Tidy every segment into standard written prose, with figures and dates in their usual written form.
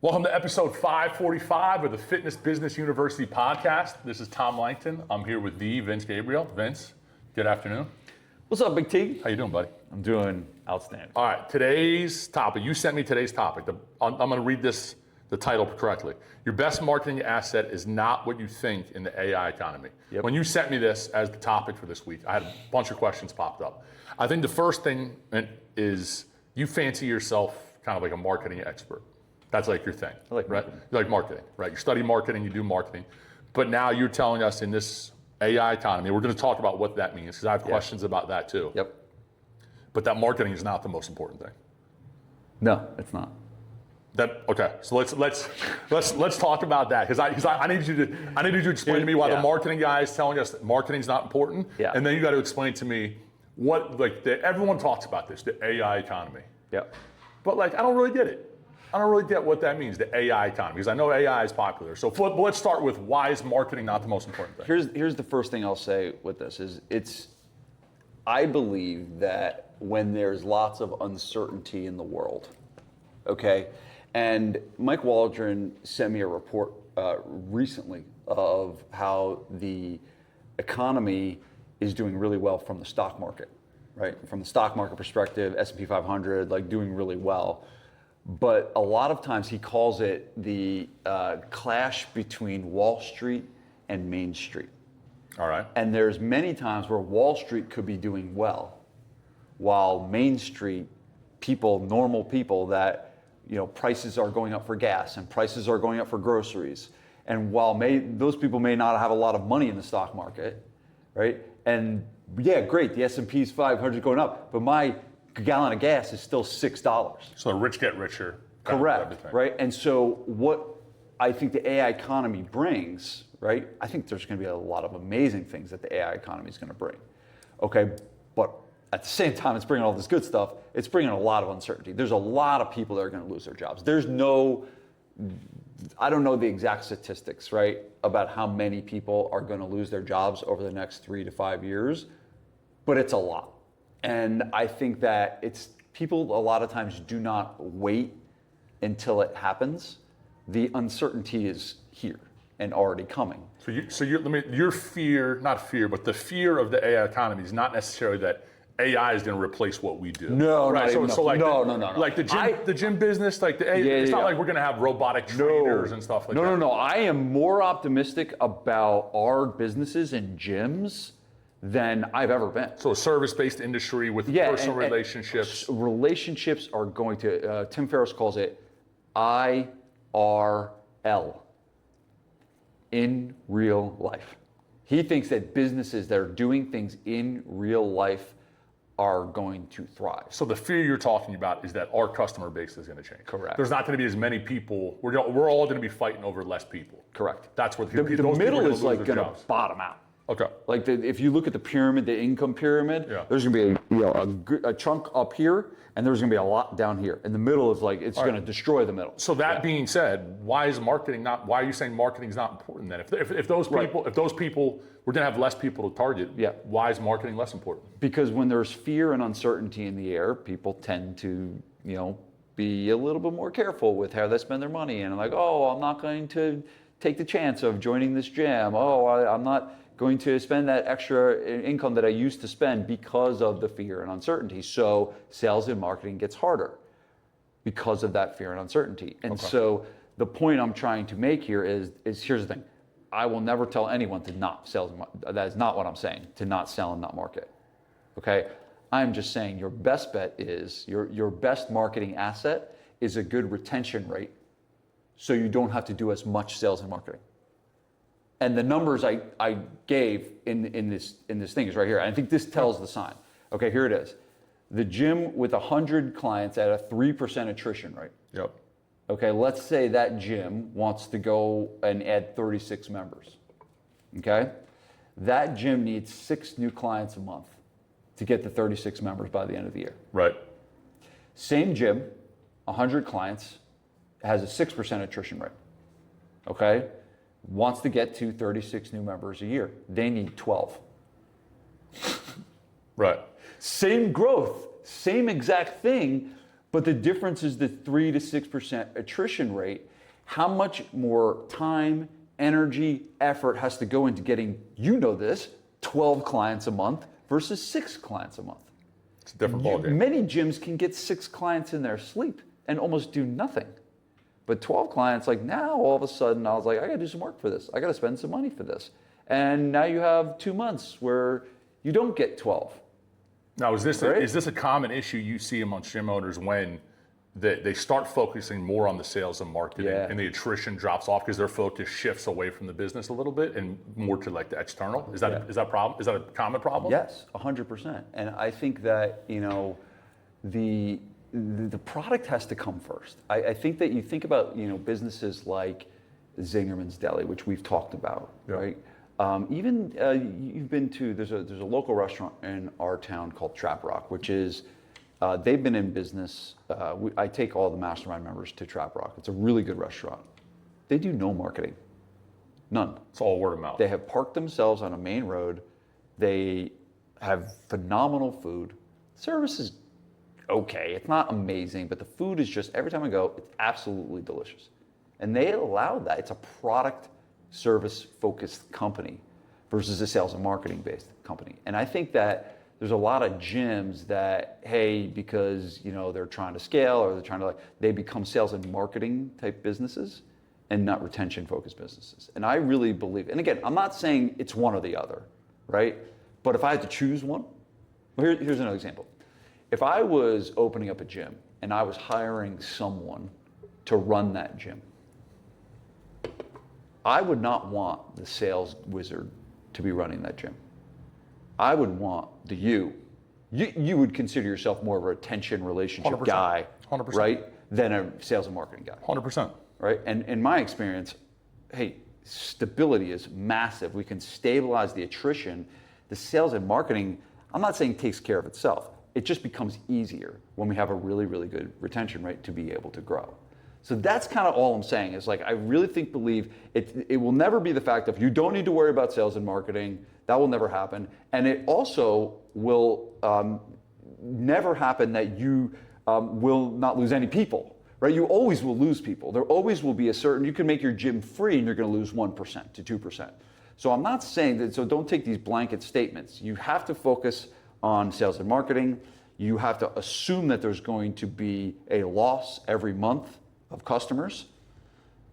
Welcome to episode 545 of the Fitness Business University podcast. This is Tom Langton. I'm here with the Vince Gabriele. Vince, good afternoon. What's up, Big T? How you doing, buddy? I'm doing outstanding. All right, today's topic. You sent me today's topic. I'm going to read the title correctly. Your best marketing asset is not what you think in the AI economy. Yep. When you sent me this as the topic for this week, I had a bunch of questions popped up. I think the first thing is you fancy yourself kind of like a marketing expert. That's like your thing, I like right? marketing. You like marketing, right? You study marketing, you do marketing. But now you're telling us in this AI economy, we're going to talk about what that means because I have questions about that too. Yep. But that marketing is not the most important thing. No, it's not. Okay, so let's talk about that because I need you to explain to me why the marketing guy is telling us that marketing's not important, and then you got to explain to me what everyone talks about this, the AI economy. Yep. But I don't really get it. I don't really get what that means, the AI economy, because I know AI is popular. So let's start with why is marketing not the most important thing? Here's the first thing I'll say with this is I believe that when there's lots of uncertainty in the world, okay, and Mike Waldron sent me a report recently of how the economy is doing really well from the stock market, right? From the stock market perspective, S&P 500, doing really well. But a lot of times he calls it the clash between Wall Street and Main Street. All right. And there's many times where Wall Street could be doing well, while Main Street people, normal people that, prices are going up for gas and prices are going up for groceries. And while those people may not have a lot of money in the stock market, right? And yeah, great, the S&P's 500 going up, but my gallon of gas is still $6. So the rich get richer. Correct, right? And so what I think the AI economy brings, right? I think there's going to be a lot of amazing things that the AI economy is going to bring. Okay, but at the same time, it's bringing all this good stuff. It's bringing a lot of uncertainty. There's a lot of people that are going to lose their jobs. I don't know the exact statistics, right, about how many people are going to lose their jobs over the next 3 to 5 years, but it's a lot. And I think that people a lot of times do not wait until it happens. The uncertainty is here and already coming. Your fear, not fear, but the fear of the AI economy is not necessarily that AI is going to replace what we do. No, right? no. Like the gym business, it's not like we're going to have robotic trainers and stuff like that. No. I am more optimistic about our businesses and gyms than I've ever been. So a service-based industry with personal relationships. Relationships are going to, Tim Ferriss calls it IRL, in real life. He thinks that businesses that are doing things in real life are going to thrive. So the fear you're talking about is that our customer base is going to change. Correct. There's not going to be as many people. We're all going to be fighting over less people. Correct. That's what the middle is going to bottom out. Okay. If you look at the pyramid, the income pyramid, there's going to be a chunk up here, and there's going to be a lot down here. In the middle is it's going to destroy the middle. So that being said, why are you saying marketing is not important then? If those people, we're going to have less people to target. Why is marketing less important? Because when there's fear and uncertainty in the air, people tend to, be a little bit more careful with how they spend their money. And I'm not going to take the chance of joining this gym. I'm not going to spend that extra income that I used to spend because of the fear and uncertainty. So sales and marketing gets harder because of that fear and uncertainty. And so the point I'm trying to make here is here's the thing. I will never tell anyone to not sell. That is not what I'm saying, to not sell and not market. Okay? I'm just saying your best bet is, your best marketing asset is a good retention rate so you don't have to do as much sales and marketing. And the numbers I gave in this thing is right here. I think this tells the sign. Okay, here it is. The gym with 100 clients at a 3% attrition rate. Yep. Okay, let's say that gym wants to go and add 36 members. Okay? That gym needs 6 new clients a month to get to 36 members by the end of the year. Right. Same gym, 100 clients, has a 6% attrition rate. Okay? Wants to get to 36 new members a year. They need 12. Right. Same growth, same exact thing, But the difference is the 3 to 6% attrition rate. How much more time, energy, effort has to go into getting, 12 clients a month versus 6 clients a month? It's a different ballgame. Many gyms can get 6 clients in their sleep and almost do nothing. But 12 clients, like now all of a sudden I was like, I gotta do some work for this. I gotta spend some money for this. And now you have 2 months where you don't get 12. Now, is this Right? is this a common issue you see amongst gym owners when they start focusing more on the sales and marketing and the attrition drops off because their focus shifts away from the business a little bit and more to like the external? Is that is that a common problem? Yes, 100%. And I think that, the product has to come first. I think that you think about, businesses like Zingerman's Deli, which we've talked about, right? Even you've been to, there's a local restaurant in our town called Trap Rock, which is, they've been in business. I take all the mastermind members to Trap Rock. It's a really good restaurant. They do no marketing, none. It's all word of mouth. They have parked themselves on a main road. They have phenomenal food. Service is okay. It's not amazing, but the food is just, every time I go, it's absolutely delicious. And they allow that. It's a product service focused company versus a sales and marketing based company. And I think that there's a lot of gyms that, hey, because they're trying to scale or they're trying to they become sales and marketing type businesses and not retention focused businesses. And I really believe, and again, I'm not saying it's one or the other, right? But if I had to choose one, here's another example. If I was opening up a gym and I was hiring someone to run that gym, I would not want the sales wizard to be running that gym. I would want you would consider yourself more of a retention relationship 100%. guy, 100%. right, than a sales and marketing guy. 100%. Right? And in my experience, hey, stability is massive. We can stabilize the attrition. The sales and marketing, I'm not saying takes care of itself. It just becomes easier when we have a really, really good retention rate to be able to grow. So that's kind of all I'm saying is I really believe it will never be the fact of you don't need to worry about sales and marketing. That will never happen. And it also will never happen that you will not lose any people, right? You always will lose people. There always will be you can make your gym free and you're going to lose 1% to 2%. So I'm not saying that, so don't take these blanket statements. You have to focus on sales and marketing. You have to assume that there's going to be a loss every month of customers,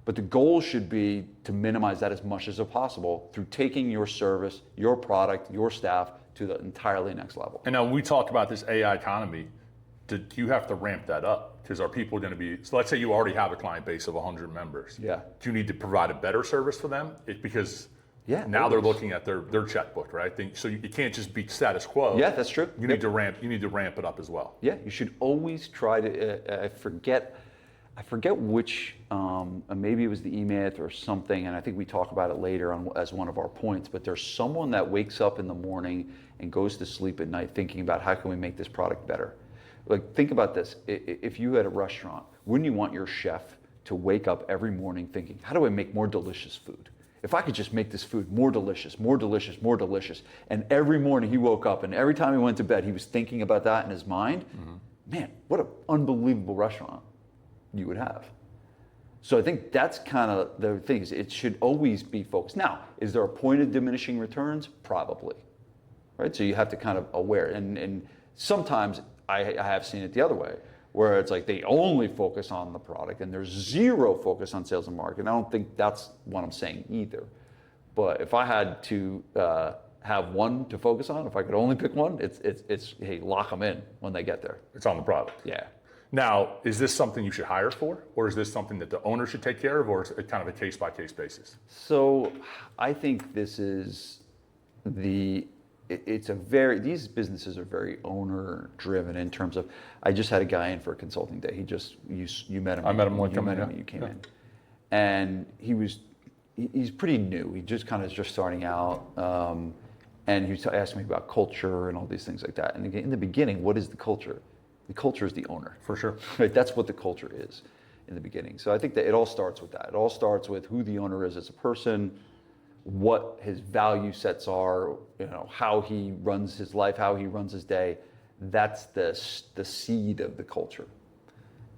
but the goal should be to minimize that as much as possible through taking your service, your product, your staff to the entirely next level. And now we talk about this AI economy. Do you have to ramp that up? Because are people going to be, so let's say you already have a client base of 100 members. Yeah. Do you need to provide a better service for them? Because now they're looking at their checkbook, right? So you can't just be status quo. Yeah, that's true. You need to ramp it up as well. Yeah, you should always try to, I forget which, maybe it was the E-Myth or something, and I think we talk about it later as one of our points, but there's someone that wakes up in the morning and goes to sleep at night thinking about how can we make this product better. Think about this. If you had a restaurant, wouldn't you want your chef to wake up every morning thinking, how do I make more delicious food? If I could just make this food more delicious, more delicious, more delicious. And every morning he woke up and every time he went to bed, he was thinking about that in his mind. Man, what an unbelievable restaurant you would have. So I think that's kind of the thing. It should always be focused. Now, is there a point of diminishing returns? Probably, right? So you have to kind of aware. And sometimes I have seen it the other way, where it's they only focus on the product and there's zero focus on sales and marketing. I don't think that's what I'm saying either. But if I had to have one to focus on, if I could only pick one, it's hey, lock them in when they get there. It's on the product. Yeah. Now, is this something you should hire for, or is this something that the owner should take care of, or is it kind of a case-by-case basis? So I think this is these businesses are very owner-driven in terms of, I just had a guy in for a consulting day. You met him. I met him when you came in. And he's pretty new. He just kind of just starting out. And he was asking me about culture and all these things like that. And again, in the beginning, what is the culture? The culture is the owner. For sure. Right? That's what the culture is in the beginning. So I think that it all starts with that. It all starts with who the owner is as a person, what his value sets are, how he runs his life, how he runs his day. That's the seed of the culture.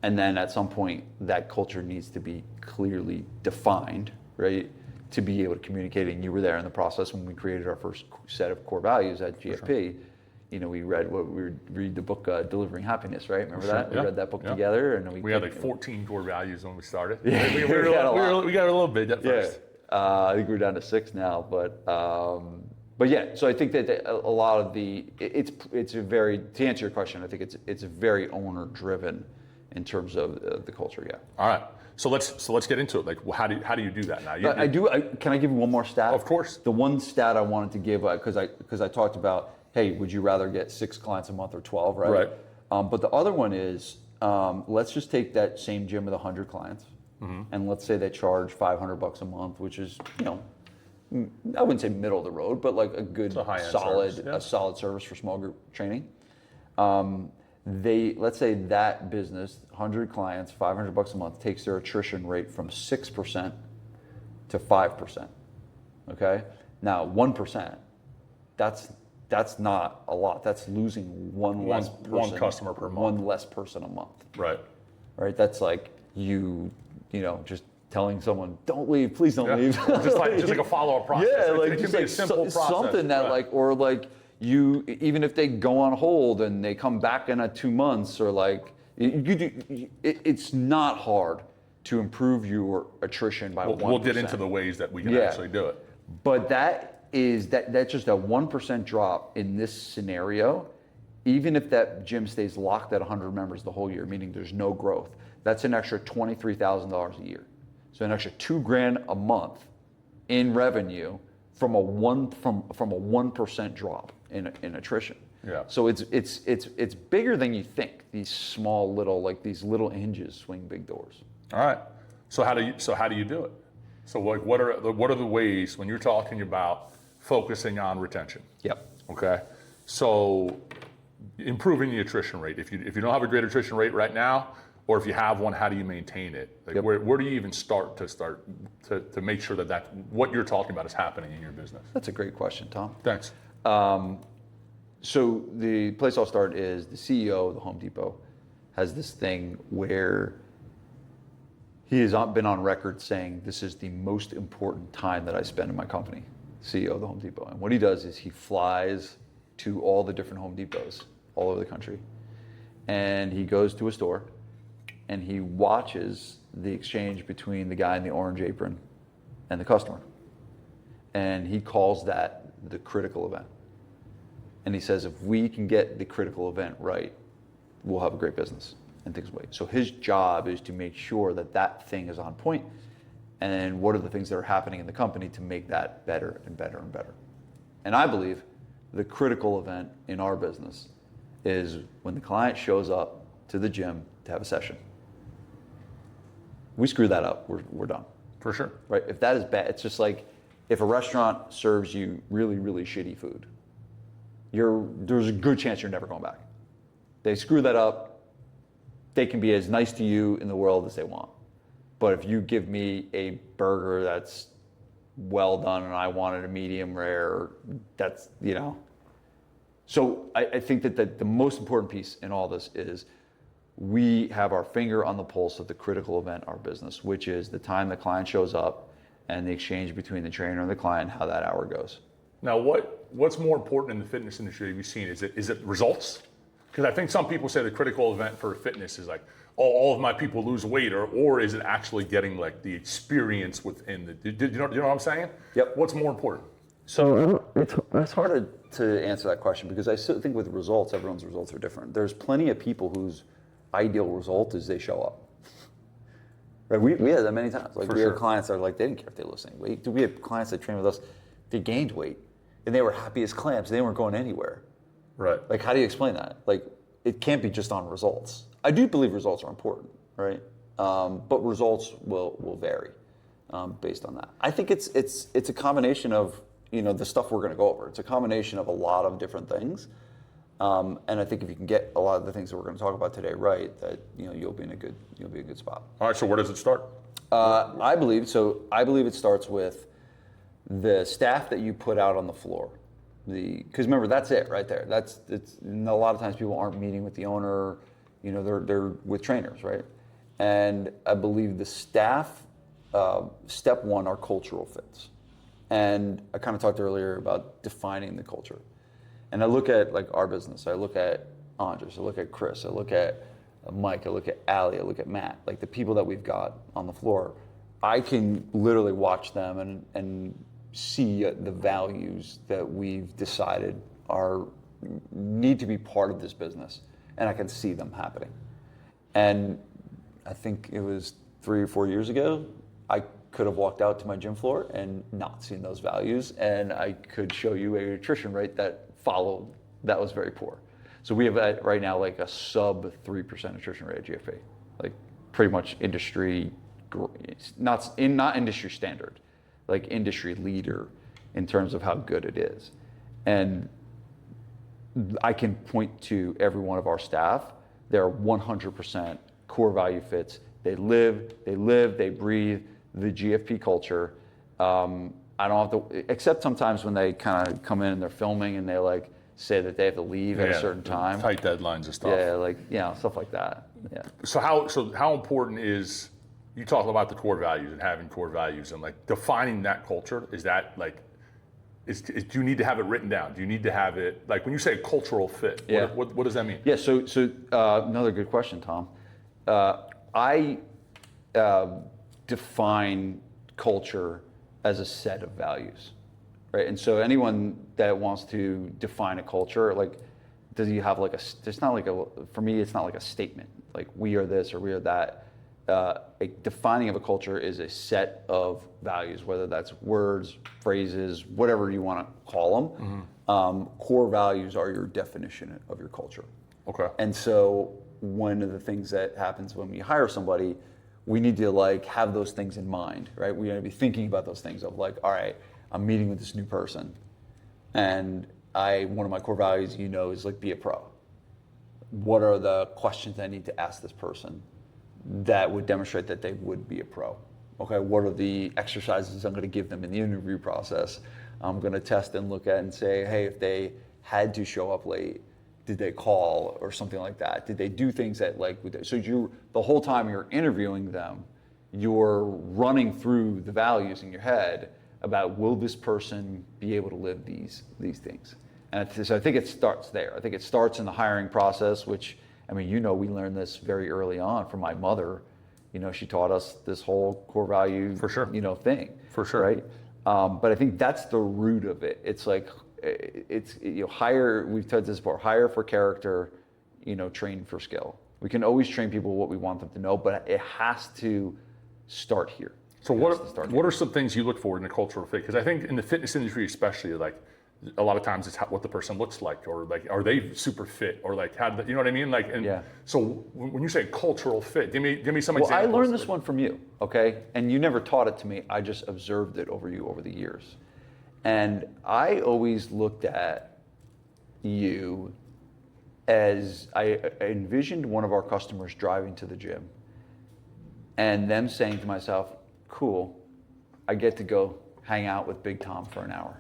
And then at some point, that culture needs to be clearly defined, right? To be able to communicate. And you were there in the process when we created our first set of core values at GFP. Sure. We read the book Delivering Happiness, right? Remember that? We read that book together, and we had like 14 core values when we started. Yeah, we got a little big at first. I think we're down to 6 now, but yeah. So I think that a lot of it's a very, to answer your question, I think it's very owner driven in terms of the culture. Yeah. All right. So let's get into it. Like, how do you do that now? Can I give you one more stat? Of course. The one stat I wanted to give, because I talked about, hey, would you rather get 6 clients a month or 12, right? Right. But the other one is, let's just take that same gym with 100 clients, and let's say they charge $500 a month, which is, I wouldn't say middle of the road, but like a good, solid service for small group training. Let's say that business, 100 clients, $500 a month, takes their attrition rate from 6% to 5%. Okay. Now 1%, that's not a lot. That's losing one customer per month. One less person a month. Right. Right. That's like just telling someone, don't leave, please don't leave. just like a follow-up process. Yeah, it can be a simple process. Something that even if they go on hold and they come back in 2 months, or it's not hard to improve your attrition by 1%. We'll get into the ways that we can actually do it. But that's just a 1% drop in this scenario. Even if that gym stays locked at 100 members the whole year, meaning there's no growth, that's an extra $23,000 a year. So an extra $2,000 a month in revenue from a 1% drop in attrition. Yeah. So it's bigger than you think. These small these little hinges swing big doors. All right. So how do you do it? So what are the ways when you're talking about focusing on retention? Yep. Okay. So improving the attrition rate. If you don't have a great attrition rate right now, or if you have one, how do you maintain it? Where do you even start to make sure that what you're talking about is happening in your business? That's a great question, Tom. Thanks. So the place I'll start is the CEO of the Home Depot has this thing where he has been on record saying, this is the most important time that I spend in my company, CEO of the Home Depot. And what he does is he flies to all the different Home Depots all over the country, and he goes to a store and he watches the exchange between the guy in the orange apron and the customer. And he calls that the critical event. And he says, if we can get the critical event right, we'll have a great business and things will wait. So his job is to make sure that thing is on point, and then what are the things that are happening in the company to make that better and better and better. And I believe the critical event in our business is when the client shows up to the gym to have a session. We screw that up, we're done. For sure. Right? If that is bad, it's just like if a restaurant serves you really, really shitty food, there's a good chance you're never going back. They screw that up, they can be as nice to you in the world as they want. But if you give me a burger that's well done and I wanted a medium rare, that's, So I think that the most important piece in all this is we have our finger on the pulse of the critical event in our business, which is the time the client shows up and the exchange between the trainer and the client, how that hour goes. Now, what's more important in the fitness industry have you seen? Is it results? Because I think some people say the critical event for fitness is like, all of my people lose weight, or is it actually getting like the experience within the, you know what I'm saying? Yep. What's more important? So it's hard to answer that question, because I still think with results, everyone's results are different. There's plenty of people whose ideal result is they show up. Right? We had that many times. Like we had clients that are like, they didn't care if they lost any weight. We had clients that trained with us, they gained weight and they were happy as clams. They weren't going anywhere. Right. Like, how do you explain that? Like, it can't be just on results. I do believe results are important, right? But results will vary based on that. I think it's a combination of the stuff we're going to go over. It's a combination of a lot of different things. And I think if you can get a lot of the things that we're going to talk about today right, that you'll be in a good spot. All right. So where does it start? I believe it starts with the staff that you put out on the floor. Because remember, that's it right there. A lot of times people aren't meeting with the owner. they're with trainers, right? And I believe the staff, step one are cultural fits. And I kind of talked earlier about defining the culture. And I look at like our business, I look at Andres, I look at Chris, I look at Mike, I look at Ali, I look at Matt, like the people that we've got on the floor. I can literally watch them and see the values that we've decided need to be part of this business, and I can see them happening. And I think it was 3 or 4 years ago, I could have walked out to my gym floor and not seen those values, and I could show you an attrition rate that followed that was very poor. So we have right now like a sub 3% attrition rate at GFP, like pretty much industry, not industry standard, like industry leader in terms of how good it is. And I can point to every one of our staff. They're 100% core value fits. They live, they breathe the GFP culture. I don't have to, except sometimes when they kind of come in and they're filming and they like say that they have to leave at a certain time. Tight deadlines and stuff. Yeah, like, stuff like that. Yeah. So how important is, you talk about the core values and having core values and like defining that culture? Is that like, do you need to have it written down? Do you need to have it, like when you say cultural fit, what does that mean? Yeah, so another good question, Tom. I define culture as a set of values, right? And so anyone that wants to define a culture, like, does you have like it's not like for me, it's not like a statement, like we are this or we are that. A defining of a culture is a set of values, whether that's words, phrases, whatever you want to call them. Mm-hmm. Core values are your definition of your culture. Okay. And so one of the things that happens when we hire somebody, we need to like have those things in mind, right? We got to be thinking about those things of like, all right, I'm meeting with this new person, and one of my core values, is like be a pro. What are the questions I need to ask this person that would demonstrate that they would be a pro? Okay, what are the exercises I'm going to give them in the interview process? I'm going to test and look at and say, hey, if they had to show up late, did they call or something like that? Did they do things that so the whole time you're interviewing them, you're running through the values in your head about, will this person be able to live these things? And so I think it starts there. I think it starts in the hiring process, which, we learned this very early on from my mother. She taught us this whole core value, for sure, thing. For sure. Right? But I think that's the root of it. It's like, hire, we've touched this before, hire for character, train for skill. We can always train people what we want them to know, but it has to start here. So what are some things you look for in a cultural fit? Because I think in the fitness industry especially, like a lot of times it's what the person looks like, or like, are they super fit, or like how, you know what I mean? Like, so when you say cultural fit, give me some examples. Well, I learned this one from you, okay? And you never taught it to me. I just observed it over the years. And I always looked at you as, I envisioned one of our customers driving to the gym and them saying to myself, cool, I get to go hang out with Big Tom for an hour.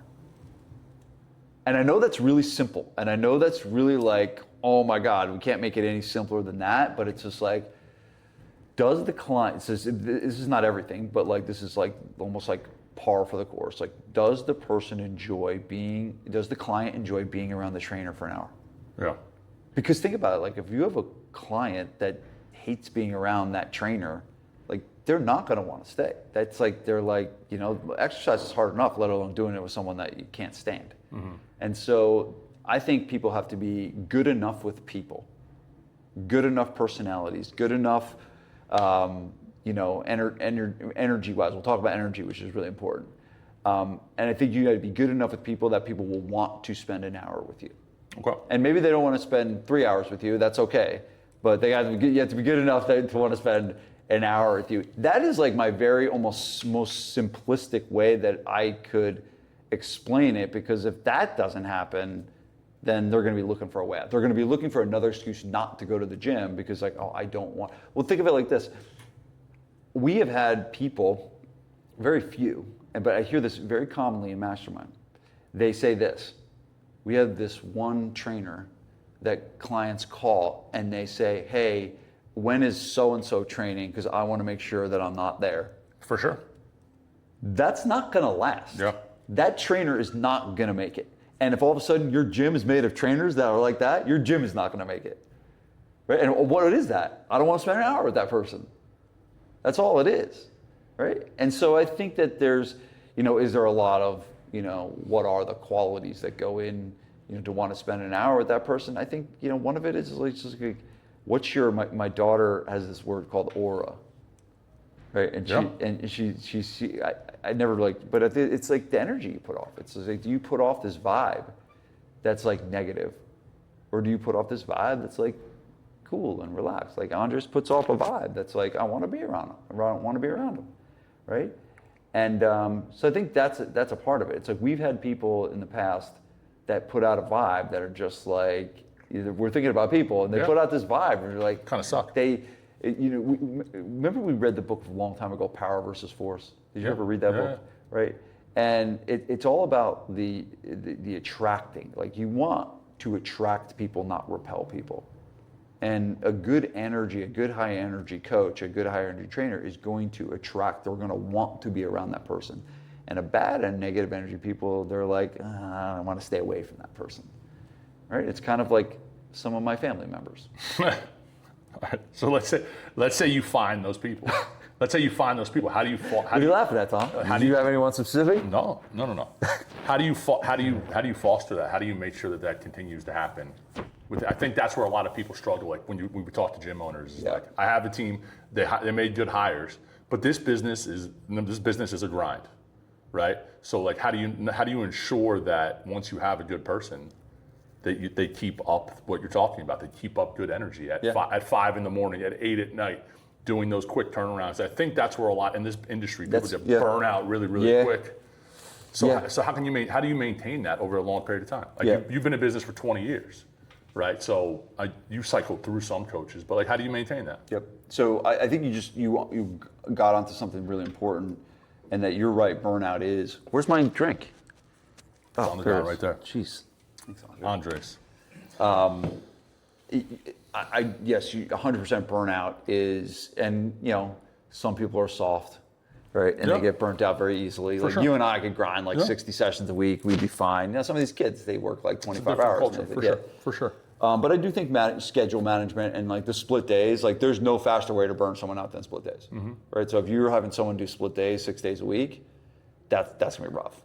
And I know that's really simple. And I know that's really like, oh my God, we can't make it any simpler than that. But it's just like, does the client, this is not everything, but like this is like almost like par for the course. Like, does the client enjoy being around the trainer for an hour? Yeah. Because think about it, like if you have a client that hates being around that trainer, like they're not going to want to stay. That's like, they're like, exercise is hard enough, let alone doing it with someone that you can't stand. Mm-hmm. And so I think people have to be good enough with people, good enough personalities, good enough, energy-wise. We'll talk about energy, which is really important. And I think you got to be good enough with people that people will want to spend an hour with you. Okay. And maybe they don't want to spend 3 hours with you. That's okay. But you have to be good enough to want to spend an hour with you. That is like my very almost most simplistic way that I could explain it, because if that doesn't happen, then they're going to be looking for a way out. They're going to be looking for another excuse not to go to the gym because like, oh, I don't want. Well, think of it like this. We have had people, very few, but I hear this very commonly in Mastermind. They say this: we have this one trainer that clients call and they say, hey, when is so-and-so training? Because I want to make sure that I'm not there. For sure. That's not going to last. Yeah. That trainer is not going to make it. And if all of a sudden your gym is made of trainers that are like that, your gym is not going to make it. Right? And what is that? I don't want to spend an hour with that person. That's all it is. Right? And so I think that there's, is there a lot of, what are the qualities that go in, to want to spend an hour with that person? I think, one of it is like, just like, what's your, my daughter has this word called aura. Right, and she I never but it's like the energy you put off. It's like, do you put off this vibe that's like negative, or do you put off this vibe that's like cool and relaxed? Like Andres puts off a vibe that's like, I want to be around him. I want to be around him, right? And so I think that's a part of it. It's like we've had people in the past that put out a vibe that are just like, we're thinking about people, and they put out this vibe, and you're like, kind of suck. Remember we read the book a long time ago, Power versus Force. Did you ever read that book? Right. And it's all about the attracting. Like you want to attract people, not repel people. And a good energy, a good high energy coach, a good high energy trainer is going to attract. They're going to want to be around that person. And a bad and negative energy people, they're like, I want to stay away from that person. Right. It's kind of like some of my family members. All right. So let's say you find those people. Let's say you find those people. How do you? What are you laughing at, Tom? Do you have anyone specific? No. How do you foster that? How do you make sure that continues to happen? I think that's where a lot of people struggle. Like when we talk to gym owners, it's like, I have a team. They made good hires, but this business is a grind, right? So like, how do you ensure that once you have a good person, that they keep up what you're talking about? They keep up good energy at 5 in the morning, at 8 at night, doing those quick turnarounds. I think that's where a lot in this industry people get burn out really quick. So how do you maintain that over a long period of time? Like you've been in business for 20 years, right? So you cycled through some coaches, but like how do you maintain that? Yep. So I think you got onto something really important, and that you're right. Burnout is. Where's my drink? It's on the ground right there. Jeez. Andres. Yes, 100% burnout is, and some people are soft, right? And they get burnt out very easily. Like you and I could grind like 60 sessions a week, we'd be fine. Now some of these kids, they work like 25 hours. Culture, for sure. But I do think schedule management and like the split days, like there's no faster way to burn someone out than split days, right? So if you're having someone do split days, 6 days a week, that's gonna be rough.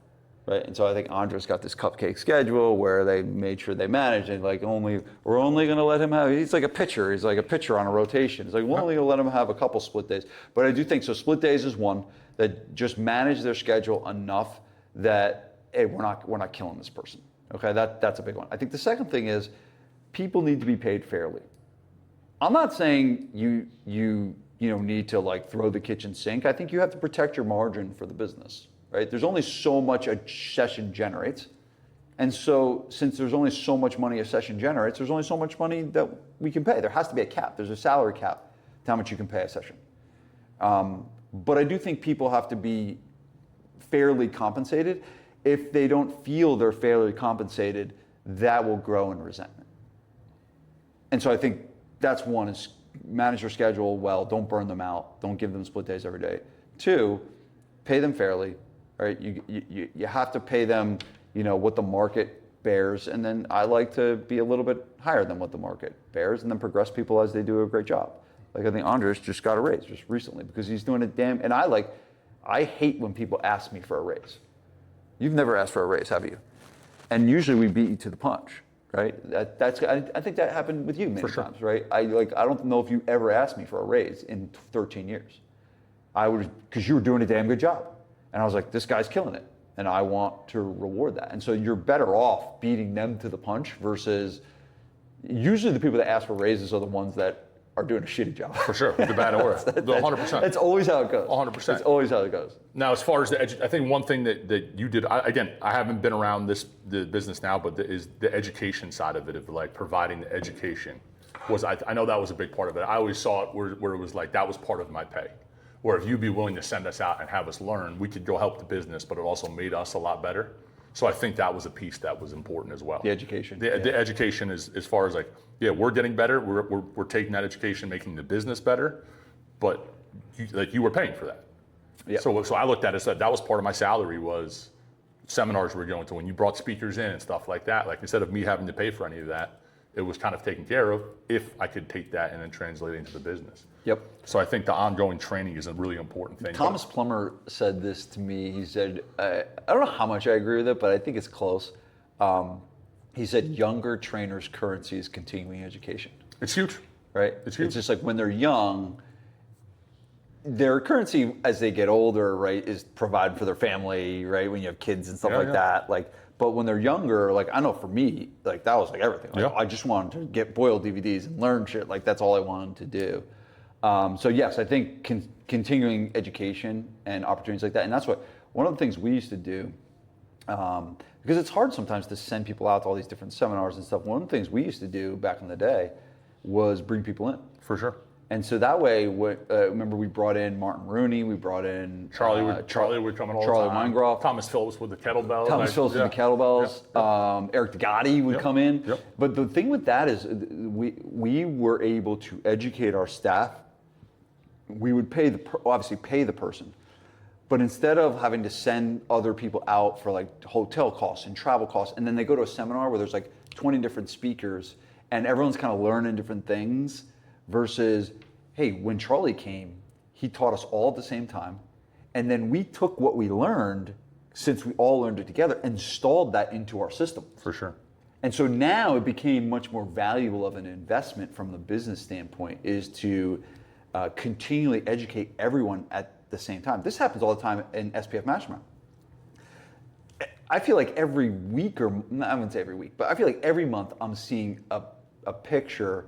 Right, and so I think Andres got this cupcake schedule where they made sure they managed it. Like we're only going to let him have. He's like a pitcher. He's like a pitcher on a rotation. It's like we're only going to let him have a couple split days. But I do think so. Split days is one that just manage their schedule enough that hey, we're not killing this person. Okay, that's a big one. I think the second thing is people need to be paid fairly. I'm not saying you need to like throw the kitchen sink. I think you have to protect your margin for the business. Right? There's only so much a session generates. And so since there's only so much money a session generates, there's only so much money that we can pay. There has to be a cap. There's a salary cap to how much you can pay a session. But I do think people have to be fairly compensated. If they don't feel they're fairly compensated, that will grow in resentment. And so I think that's one, is manage your schedule well. Don't burn them out. Don't give them split days every day. 2, pay them fairly. Right, you have to pay them, what the market bears, and then I like to be a little bit higher than what the market bears, and then progress people as they do a great job. Like I think Andres just got a raise just recently because he's doing it and I hate when people ask me for a raise. You've never asked for a raise, have you? And usually we beat you to the punch, right? I think that happened with you many times, right? I don't know if you ever asked me for a raise in 13 years. Because you were doing a damn good job. And I was like, this guy's killing it, and I want to reward that. And so you're better off beating them to the punch versus usually the people that ask for raises are the ones that are doing a shitty job. For sure, the bad order, 100%. That's always how it goes. 100%. It's always how it goes. Now, as far as I think one thing that you did, I haven't been around the business now, but is the education side of it, of like providing the education. I know that was a big part of it. I always saw it where it was like that was part of my pay. Where if you'd be willing to send us out and have us learn, we could go help the business, but it also made us a lot better. So I think that was a piece that was important as well. The education. The education is as far as like, yeah, we're getting better. We're taking that education, making the business better, but you were paying for that. Yeah. So I looked at it, so that was part of my salary was seminars we were going to. When you brought speakers in and stuff like that, like instead of me having to pay for any of that, it was kind of taken care of if I could take that and then translate it into the business. Yep. So I think the ongoing training is a really important thing. Thomas Plummer said this to me. He said, I don't know how much I agree with it, but I think it's close. He said, younger trainers' currency is continuing education. It's huge. Right? It's huge. It's just like when they're young, their currency as they get older, right, is provide for their family, right? When you have kids and stuff like that. Like, but when they're younger, like I know for me, like that was like everything. Like, I just wanted to get boiled DVDs and learn shit. Like that's all I wanted to do. So yes, I think continuing education and opportunities like that, and that's what one of the things we used to do, because it's hard sometimes to send people out to all these different seminars and stuff. One of the things we used to do back in the day was bring people in. For sure. And so that way, remember we brought in Martin Rooney, we brought in Charlie would come in all Charlie the time. Weingroff, Thomas Phillips with the kettlebells. with the kettlebells. Eric DeGotti would come in. Yep. But the thing with that is we were able to educate our staff. We would obviously pay the person, but instead of having to send other people out for like hotel costs and travel costs, and then they go to a seminar where there's like 20 different speakers and everyone's kind of learning different things. Versus, hey, when Charlie came, he taught us all at the same time. And then we took what we learned, since we all learned it together, and installed that into our system. For sure. And so now it became much more valuable of an investment from the business standpoint is to continually educate everyone at the same time. This happens all the time in SPF Mastermind. I feel like every week, I wouldn't say every week, but I feel like every month I'm seeing a picture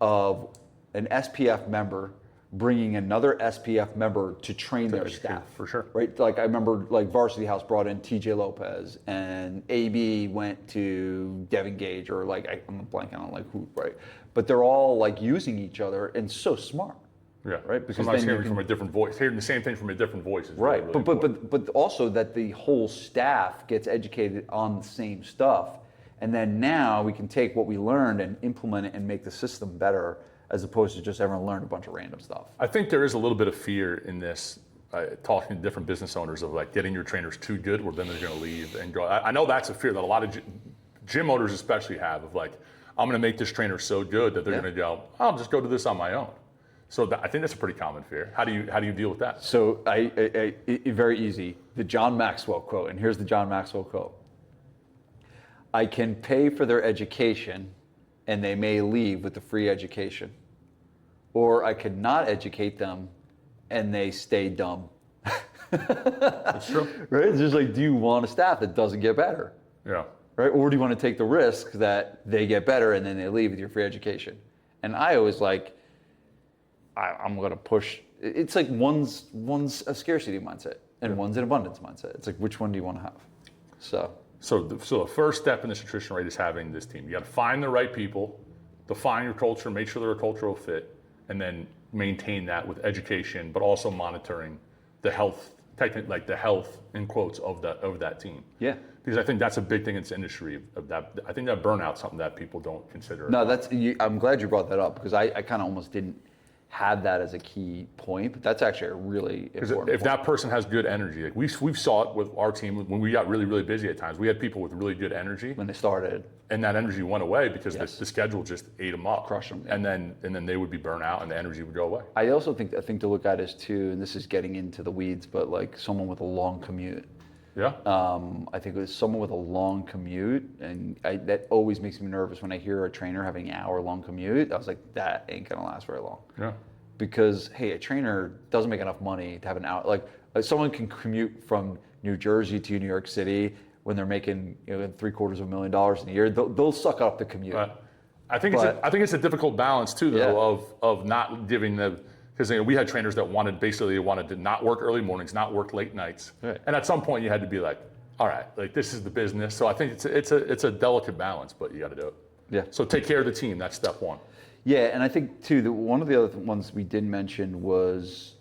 of an SPF member bringing another SPF member to train their staff. For sure. Right? Like I remember like Varsity House brought in TJ Lopez and AB went to Devin Gage or like, I'm blanking on like who, right? But they're all like using each other and so smart. Yeah. Right? Because sometimes then hearing from a different voice, hearing the same thing from a different voice is right. Really, really but also that the whole staff gets educated on the same stuff. And then now we can take what we learned and implement it and make the system better as opposed to just everyone learn a bunch of random stuff. I think there is a little bit of fear in this, talking to different business owners of like getting your trainers too good where then they're going to leave and go. I know that's a fear that a lot of gym owners especially have of like, I'm going to make this trainer so good that they're going to go, I'll just go to this on my own. So I think that's a pretty common fear. How do you deal with that? So very easy. The John Maxwell quote, and here's the John Maxwell quote. I can pay for their education and they may leave with the free education. Or I could not educate them and they stay dumb. That's true. Right? It's just like, do you want a staff that doesn't get better? Yeah. Right? Or do you want to take the risk that they get better and then they leave with your free education? And I always like, I'm going to push. It's like one's a scarcity mindset and one's an abundance mindset. It's like, which one do you want to have? So the first step in this attrition rate is having this team. You got to find the right people, define your culture, make sure they're a cultural fit, and then maintain that with education, but also monitoring the health, like the health in quotes of that team. Yeah. Because I think that's a big thing in this industry. Of that, I think that burnout's something that people don't consider. No, I'm glad you brought that up because I kind of almost didn't have that as a key point, but that's actually a really important if that person has good energy, like we've saw it with our team when we got really, really busy at times. We had people with really good energy when they started, and that energy went away because the schedule just ate them up, crushed them, and then they would be burnt out, and the energy would go away. I also think a thing to look at is too, and this is getting into the weeds, but like someone with a long commute. Yeah. I think it was someone with a long commute, and that always makes me nervous when I hear a trainer having an hour-long commute. I was like, that ain't gonna last very long. Yeah. Because hey, a trainer doesn't make enough money to have an hour. Like someone can commute from New Jersey to New York City when they're making $750,000 a year. They'll suck up the commute. I think it's a difficult balance too, though, of not giving the. Because we had trainers that wanted to not work early mornings, not work late nights, right. And at some point you had to be like, all right, like this is the business. So I think it's a delicate balance, but you got to do it. Yeah. So take care of the team. That's step one. Yeah, and I think too that one of the other ones we didn't mention was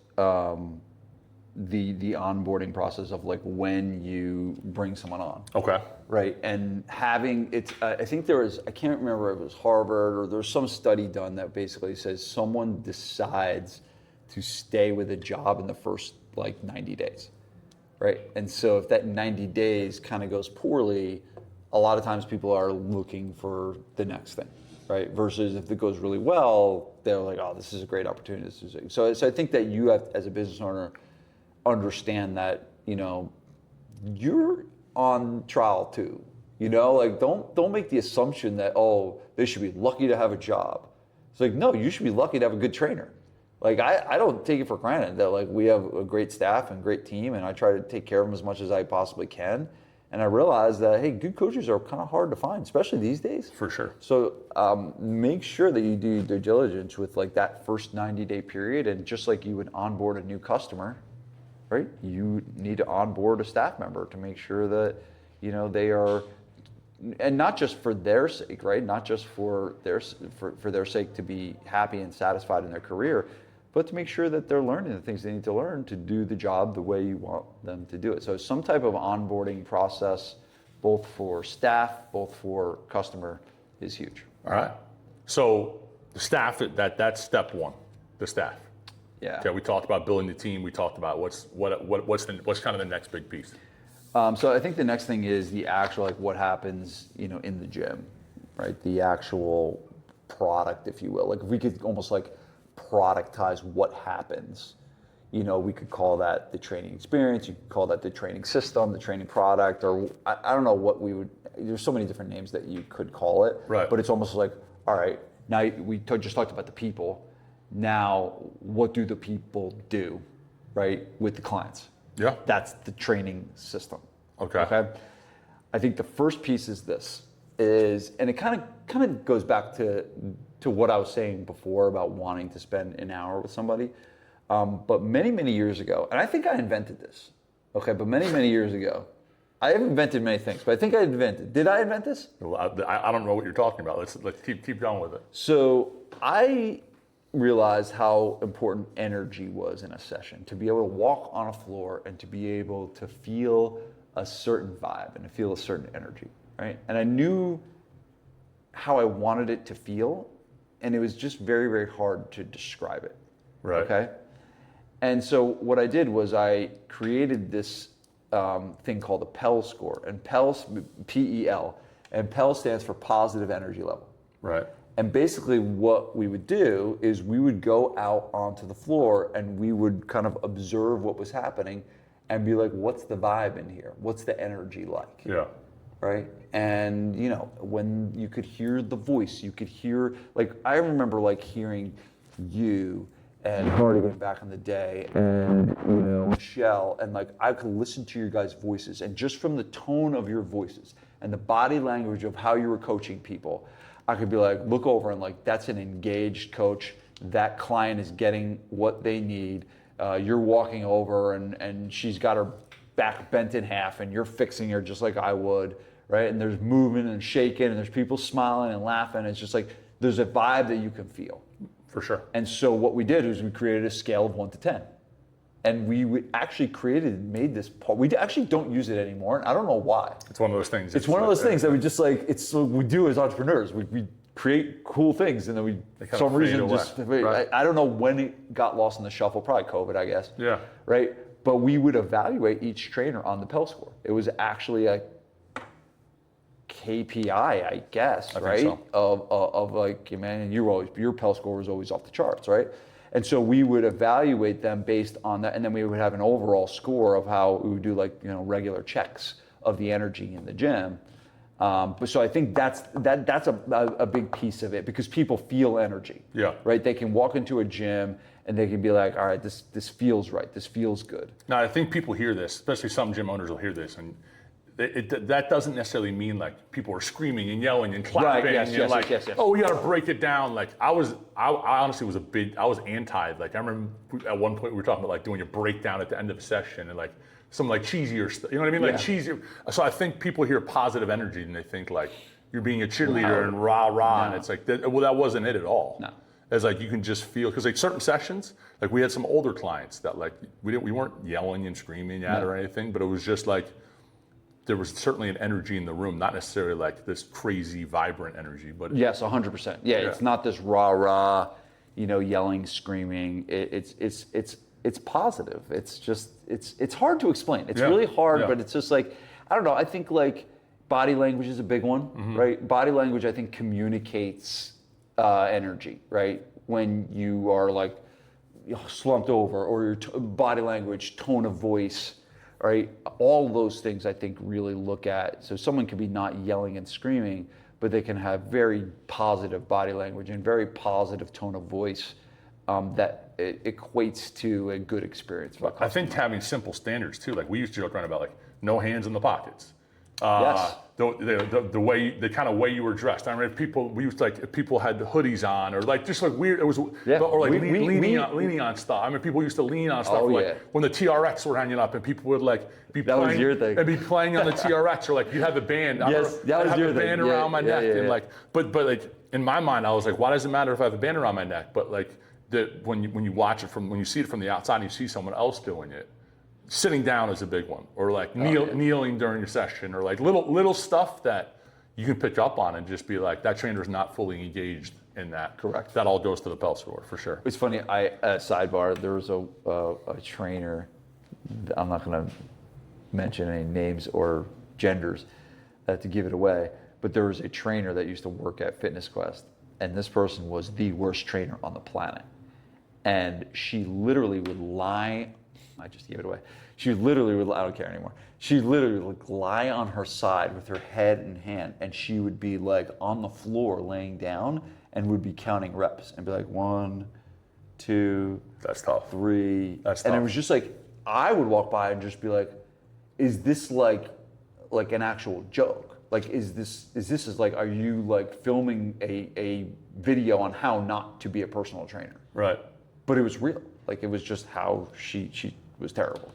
the onboarding process of like when you bring someone on. Okay. Right, and having it, I think there was, I can't remember if it was Harvard or there's some study done that basically says someone decides to stay with a job in the first like 90 days, right? And so if that 90 days kind of goes poorly, a lot of times people are looking for the next thing, right? Versus if it goes really well, they're like, oh, this is a great opportunity. So I think that you have, as a business owner, understand that, you know, you're on trial too, you know, like don't make the assumption that, oh, they should be lucky to have a job. It's like, no, you should be lucky to have a good trainer. Like I don't take it for granted that like we have a great staff and great team, and I try to take care of them as much as I possibly can. And I realize that, hey, good coaches are kind of hard to find, especially these days. For sure. So make sure that you do your due diligence with like that first 90-day period, and just like you would onboard a new customer, right? You need to onboard a staff member to make sure that, you know, they are, and not just for their sake, right? Not just for their sake to be happy and satisfied in their career, but to make sure that they're learning the things they need to learn to do the job the way you want them to do it. So some type of onboarding process, both for staff, both for customer, is huge. All right. So the staff, that's step one, the staff. Yeah. Okay, we talked about building the team. We talked about what's kind of the next big piece. So I think the next thing is the actual, like, what happens, you know, in the gym, right? The actual product, if you will. Like, if we could almost like productize what happens, you know, we could call that the training experience. You could call that the training system, the training product, or I don't know what we would. There's so many different names that you could call it. Right. But it's almost like, all right, now just talked about the people. Now, what do the people do, right, with the clients? Yeah. That's the training system. Okay. I think the first piece is this, and it kind of goes back to what I was saying before about wanting to spend an hour with somebody. But many years ago, and I think I invented this. Okay, but many years ago, I have invented many things, but I think did I invent this? Well, I don't know what you're talking about. Let's keep going with it. So I realized how important energy was in a session, to be able to walk on a floor and to be able to feel a certain vibe and to feel a certain energy, right? And I knew how I wanted it to feel, and it was just very hard to describe it. Right. Okay. And so what I did was I created this thing called the PEL score, and PEL, P-E-L, and PEL stands for positive energy level. Right. And basically what we would do is we would go out onto the floor and we would kind of observe what was happening and be like, what's the vibe in here? What's the energy like? Yeah. Right? And, you know, when you could hear the voice, you could hear, like, I remember like hearing you and Hardigan back in the day, and, you know, Michelle, and like I could listen to your guys' voices, and just from the tone of your voices and the body language of how you were coaching people, I could be like, look over and like, that's an engaged coach. That client is getting what they need. You're walking over and she's got her back bent in half and you're fixing her just like I would, right? And there's movement and shaking and there's people smiling and laughing. It's just like, there's a vibe that you can feel. For sure. And so what we did was we created a scale of 1 to 10. And we actually made this part. We actually don't use it anymore. And I don't know why. It's one of those things. It's one of those things that we just like, it's what we do as entrepreneurs. We create cool things and then for some reason just, right. I don't know when it got lost in the shuffle, probably COVID, I guess. Yeah. Right? But we would evaluate each trainer on the PEL score. It was actually a KPI, I guess, right? So. Of like, man, your PEL score was always off the charts, right? And so we would evaluate them based on that, and then we would have an overall score of how we would do, like, you know, regular checks of the energy in the gym. But so I think that's a big piece of it, because people feel energy. Yeah. Right? They can walk into a gym and they can be like, all right, this feels right. This feels good. Now, I think people hear this, especially some gym owners will hear this, and that doesn't necessarily mean like people are screaming and yelling and clapping. Right, yes, and yes, like, yes, yes. oh, we got to break it down. Like I honestly was I was anti. Like I remember at one point we were talking about like doing a breakdown at the end of a session and like some like cheesier stuff. You know what I mean? Like cheesier. So I think people hear positive energy and they think like you're being a cheerleader and rah. And it's like, that wasn't it at all. No. as like you can just feel, because like certain sessions, like we had some older clients that like we weren't yelling and screaming at or anything, but it was just like there was certainly an energy in the room, not necessarily like this crazy vibrant energy, but yes, 100%. Yeah, it's not this rah, yelling, screaming. It's positive. It's just it's hard to explain. It's really hard, but it's just like, I don't know. I think like body language is a big one, right? Body language, I think, communicates energy, right? When you are like slumped over, or your body language, tone of voice, right? All of those things I think really look at. So someone could be not yelling and screaming, but they can have very positive body language and very positive tone of voice that it equates to a good experience for a customer. I think having simple standards too, like we used to joke around about like no hands in the pockets. Yes. The way, the kind of way you were dressed. I mean, if people had hoodies on, or like just like weird. It was, or like leaning on stuff. I mean, people used to lean on stuff. When the TRX were hanging up, and people would like be that playing. Was your thing. And be playing on the TRX, or like you had the band. Yes, that was your thing. Band around my neck, and like, but like in my mind, I was like, why does it matter if I have a band around my neck? But like, when you watch it when you see it from the outside, and you see someone else doing it. Sitting down is a big one, or like kneeling during your session, or like little stuff that you can pick up on and just be like, that trainer is not fully engaged in that. Correct. That all goes to the pellet score for sure. It's funny. Sidebar. There was a trainer. I'm not going to mention any names or genders to give it away, but there was a trainer that used to work at Fitness Quest, and this person was the worst trainer on the planet, and she literally would lie. I just gave it away. She literally would, I don't care anymore. She literally would lie on her side with her head in hand, and she would be like on the floor laying down and would be counting reps and be like 1, 2, that's tough. 3. That's and tough. it was just like, I would walk by and just be like, is this like an actual joke? Like, is this like, are you like filming a video on how not to be a personal trainer? Right. But it was real. Like, it was just how she was terrible.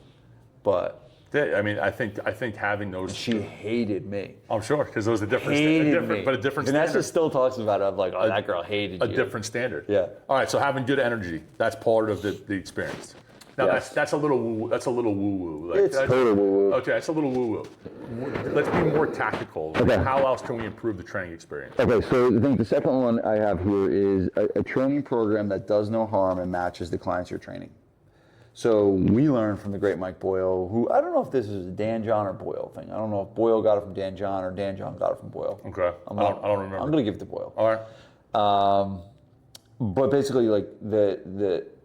But yeah, I mean, I think having those. She hated me. I'm sure, because those are different. But a different Vanessa standard. still talks about it. I'm like, oh, that girl hated you. A different standard. Yeah. All right, so having good energy, that's part of the experience. Now that's a little woo. That's a little woo woo. Like, It's totally woo woo. Okay, that's a little woo woo. Let's be more tactical. Okay. How else can we improve the training experience? Okay, so I think the second one I have here is a training program that does no harm and matches the clients you're training. So we learned from the great Mike Boyle, who, I don't know if this is a Dan John or Boyle thing. I don't know if Boyle got it from Dan John or Dan John got it from Boyle. Okay, I don't remember. I'm going to give it to Boyle. All right. But basically, like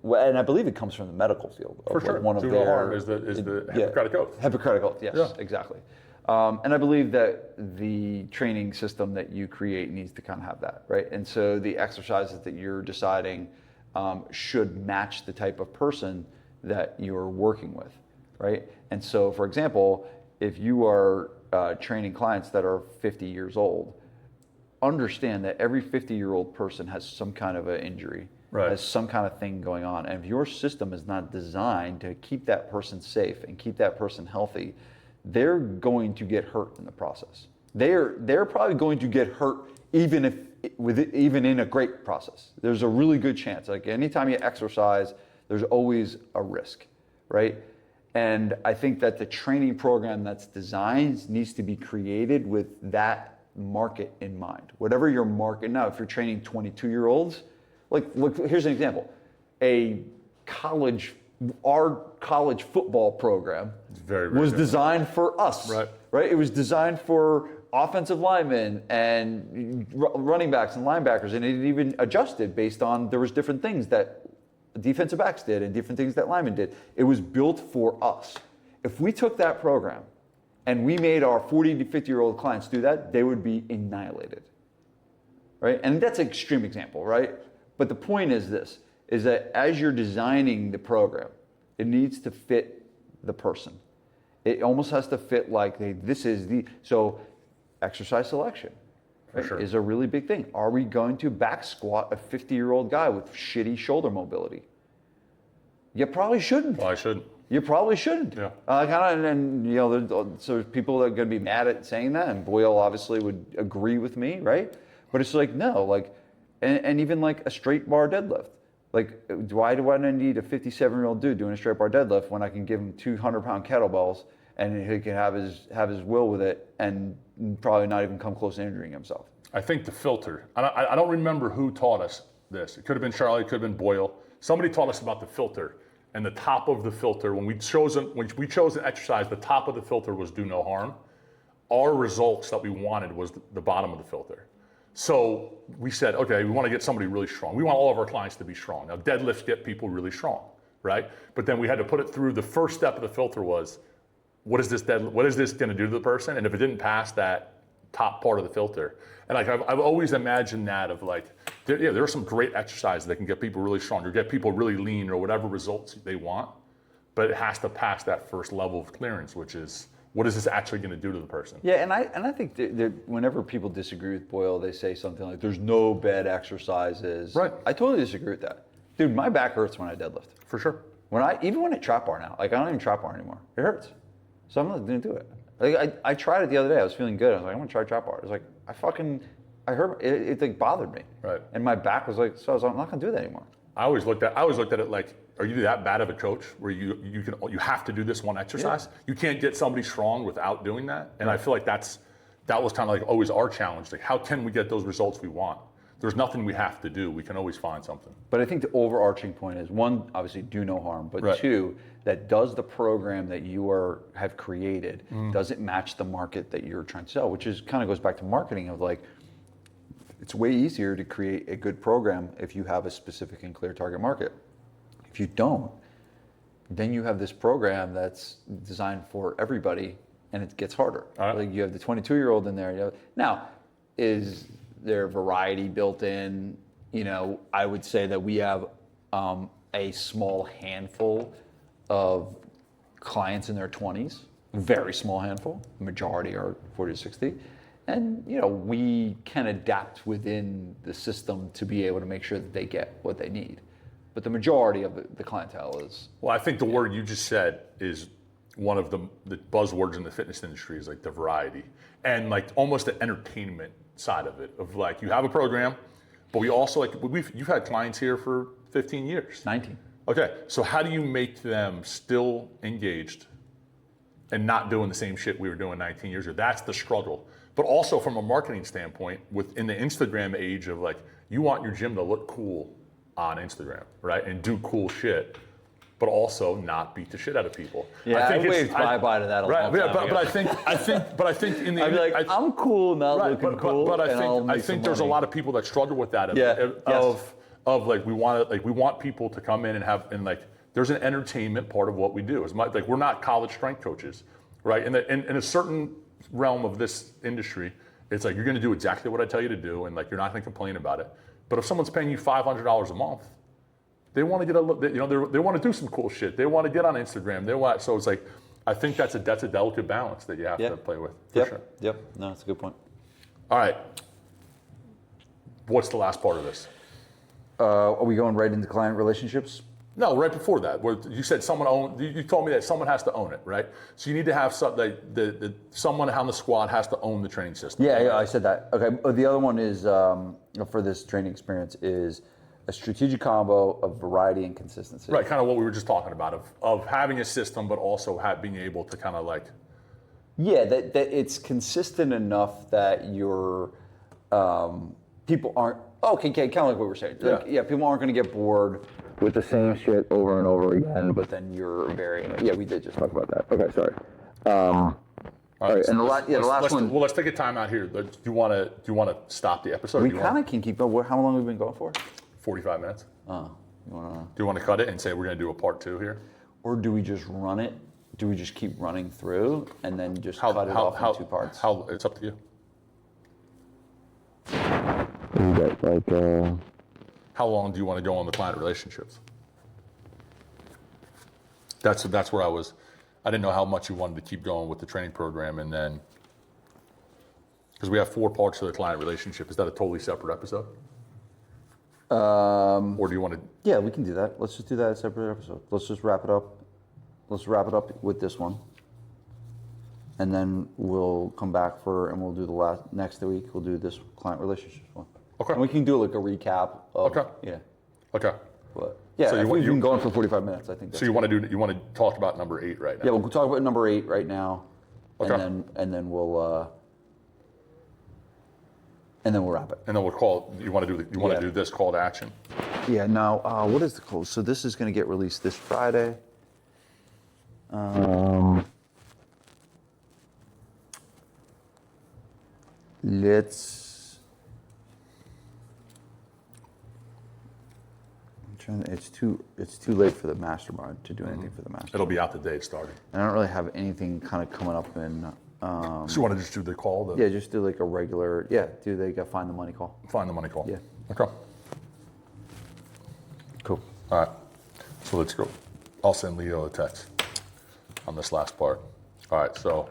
and I believe it comes from the medical field. For sure. One of Do their, no harm is the Hippocratic Oath. Hippocratic Oath, yes, exactly. And I believe that the training system that you create needs to kind of have that, right? And so the exercises that you're deciding should match the type of person that you're working with, right? And so, for example, if you are training clients that are 50 years old, understand that every 50-year-old person has some kind of an injury, has some kind of thing going on. And if your system is not designed to keep that person safe and keep that person healthy, they're going to get hurt in the process. They're probably going to get hurt even in a great process. There's a really good chance. Like anytime you exercise, there's always a risk, right? And I think that the training program that's designed needs to be created with that market in mind. Whatever your market, now if you're training 22-year-olds, like look, here's an example. Our college football program was designed for us, right? It was designed for offensive linemen and running backs and linebackers, and it even adjusted based on, there was different things that defensive backs did and different things that linemen did. It was built for us. If we took that program and we made our 40 to 50-year-old clients do that, they would be annihilated, right? And that's an extreme example, right? But the point is this, is that as you're designing the program, it needs to fit the person. It almost has to fit like, so exercise selection, right, is a really big thing. Are we going to back squat a 50-year-old guy with shitty shoulder mobility? You probably shouldn't. Well, I shouldn't. You probably shouldn't. Yeah. So people are going to be mad at saying that, and Boyle obviously would agree with me, right? But it's like, no, like And even like a straight bar deadlift. Like, why do I need a 57-year-old dude doing a straight bar deadlift when I can give him 200-pound kettlebells and he can have his will with it and probably not even come close to injuring himself? I think the filter. I don't remember who taught us this. It could have been Charlie. It could have been Boyle. Somebody taught us about the filter. And the top of the filter, when we chose an exercise, the top of the filter was do no harm. Our results that we wanted was the bottom of the filter. So we said, okay, we want to get somebody really strong. We want all of our clients to be strong. Now, deadlifts get people really strong, right? But then we had to put it through. The first step of the filter was, what is this going to do to the person? And if it didn't pass that top part of the filter, and like I've always imagined that of like, there are some great exercises that can get people really strong or get people really lean or whatever results they want, but it has to pass that first level of clearance, which is, what is this actually going to do to the person? Yeah, and I think that whenever people disagree with Boyle, they say something like, there's no bad exercises. Right. I totally disagree with that. Dude, my back hurts when I deadlift. For sure. Even when I trap bar now, like I don't even trap bar anymore. It hurts. So I'm not going to do it. Like I tried it the other day. I was feeling good. I was like, I'm going to try trap bar. I was like, I hurt, it like bothered me. Right. And my back was like, so I was like, I'm not going to do that anymore. I always looked at it like, are you that bad of a coach where you have to do this one exercise? Yeah. You can't get somebody strong without doing that. And I feel like that was kind of like always our challenge. Like, how can we get those results we want? There's nothing we have to do. We can always find something. But I think the overarching point is, one, obviously do no harm, but two, that does the program that you have created, does it match the market that you're trying to sell? Which is kind of goes back to marketing of like, it's way easier to create a good program if you have a specific and clear target market. If you don't, then you have this program that's designed for everybody, and it gets harder. Right. Like you have the 22-year-old in there. Now, is there variety built in? I would say that we have a small handful of clients in their 20s, very small handful. The majority are 40 to 60. And we can adapt within the system to be able to make sure that they get what they need. But the majority of the clientele is... Well, I think the word you just said is one of the buzzwords in the fitness industry, is like the variety. And like almost the entertainment side of it, of like, you have a program, but we also you've had clients here for 15 years. 19. Okay, so how do you make them still engaged and not doing the same shit we were doing 19 years ago? That's the struggle. But also from a marketing standpoint, within the Instagram age of like, you want your gym to look cool on Instagram, right? And do cool shit, but also not beat the shit out of people. Yeah, I waved bye-bye to that a long time ago. But I think in the I'd be like, I'm cool, not looking cool. But I think there's a lot of people that struggle with that. Of like, we want people to come in and like, there's an entertainment part of what we do. Like, we're not college strength coaches, right? In a certain realm of this industry, it's like, you're going to do exactly what I tell you to do, and like, you're not going to complain about it. But if someone's paying you $500 a month, they want to get they want to do some cool shit. They want to get on Instagram. So it's like, I think that's a delicate balance that you have to play with. For sure. Yep. No, that's a good point. All right. What's the last part of this? Are we going right into client relationships? No, right before that, where you said you told me that someone has to own it, right? So you need to have someone on the squad has to own the training system. Yeah, I said that. Okay, the other one is, for this training experience, is a strategic combo of variety and consistency. Right, kind of what we were just talking about, of having a system, but also being able to kind of like... Yeah, that it's consistent enough that your people aren't... Okay, kind of like what we're saying. Like, people aren't going to get bored with the same shit over and over again, but then you're varying it. Yeah, we did just talk about that. Okay, sorry. All right, and the last one. Well, let's take a time out here. Do you want to stop the episode? We kind of can keep going. How long have we been going for? 45 minutes. Oh, you want to? Do you want to cut it and say we're going to do a part 2 here? Or do we just run it? Do we just keep running through and then just cut it off in 2 parts? It's up to you. How long do you want to go on the client relationships? That's where I didn't know how much you wanted to keep going with the training program, and then because we have 4 parts to the client relationship. Is that a totally separate episode? Or do you want to? Yeah, we can do that. Let's just do that as a separate episode. Let's just wrap it up. Let's wrap it up with this one, and then we'll come back and we'll do the next week. We'll do this client relationships one. Okay. And we can do like a recap of, Okay. yeah. Okay. But yeah, So if we've been going for 45 minutes, I think that's So you want to talk about number 8 right now? Yeah, we'll talk about number 8 right now. Okay. And then we'll wrap it. And then we'll call. You want to do this call to action? Yeah. Now, what is the call? So this is going to get released this Friday. It's too late for the mastermind to do anything for the mastermind. It'll be out the day it started. And I don't really have anything kind of coming up in. So you want to just do the call? Yeah, just do like a regular. Yeah, do they find the money call? Find the money call. Yeah. Okay. Cool. All right. So let's go. I'll send Leo a text on this last part. All right. So